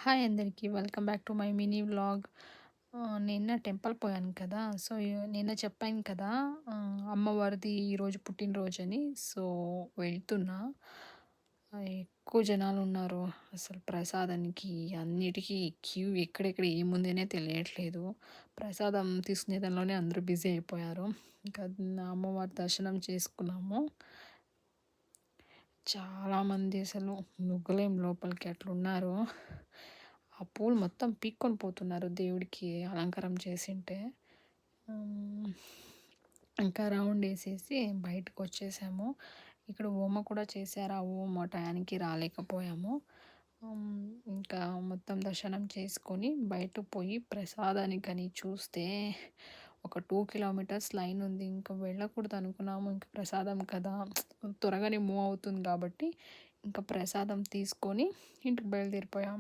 Hi అందరికీ welcome back to my mini vlog. నిన్న temple పోయాను కదా! సో, నిన్న చెప్పాను కదా! అమ్మవారిది ఈరోజు పుట్టినరోజని. సో, వెళ్తున్నా. ఎక్కువ జనాలున్నారు. అసలు ప్రసాదానికి అన్నిటికి క్యూ ఎక్కడెక్కడ ఏముందనే తెలియట్లేదు. ప్రసాదం తీసుకునే దానిలోనే అందరూ బిజీ అయిపోయారు. ఇంకా అమ్మవారి దర్శనం చేసుకున్నాము. చాలామంది అసలు నుగ్గలేం లోపలికి అట్లున్నారు. ఆ పూలు మొత్తం పీక్కొని పోతున్నారు దేవుడికి అలంకారం చేసింటే. హ్మ్. ఇంకా రౌండేసేసి బయటకొచ్చేసాము. ఇక్కడ హోమ కూడా చేశారు. ఆ హోమ టయానికి రాలేకపోయాము. హ్మ్. ఇంకా మొత్తం దర్శనం చేసుకొని బయటకు పోయి ప్రసాదానికని చూస్తే ఒక 2 కిలోమీటర్స్ లైనుంది. ఇంక వెళ్ళకూడదనుకున్నాము. ఇంక ప్రసాదం కదా! త్వరగానే మూవ్ అవుతుంది కాబట్టి, ఇంకా ప్రసాదం తీసుకొని ఇంటికి బయలుదేరిపోయాం.